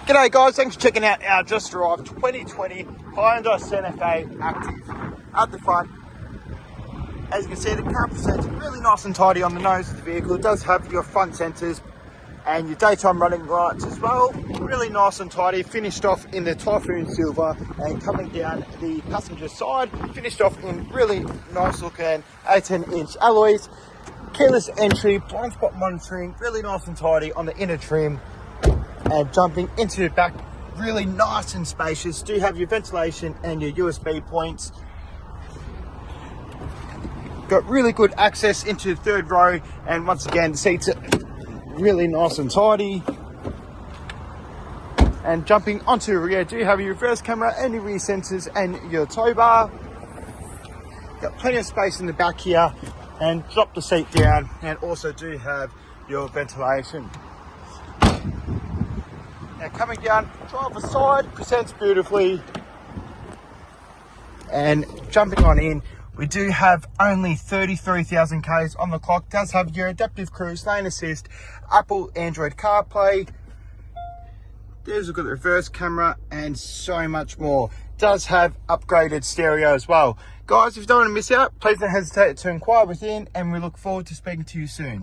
G'day guys, thanks for checking out our just arrived 2020 Hyundai Santa Fe Active. At the front, as you can see, the car presents really nice and tidy on the nose of the vehicle. It does have your front sensors and your daytime running lights as well. Really nice and tidy, finished off in the Typhoon Silver, and coming down the passenger side, finished off in really nice looking 18-inch alloys. Keyless entry, blind spot monitoring, really nice and tidy on the inner trim. And jumping into the back, really nice and spacious. Do have your ventilation and your USB points. Got really good access into the third row, and once again the seats are really nice and tidy. And jumping onto the rear, do have your reverse camera and your rear sensors and your tow bar. Got plenty of space in the back here, and drop the seat down, and also do have your ventilation. Now coming down driver's side, presents beautifully, and jumping on in, we do have only 33,000 Ks on the clock. Does have your adaptive cruise, lane assist, Apple Android CarPlay. There's a good reverse camera and so much more. Does have upgraded stereo as well. Guys, if you don't want to miss out, please don't hesitate to inquire within, and we look forward to speaking to you soon.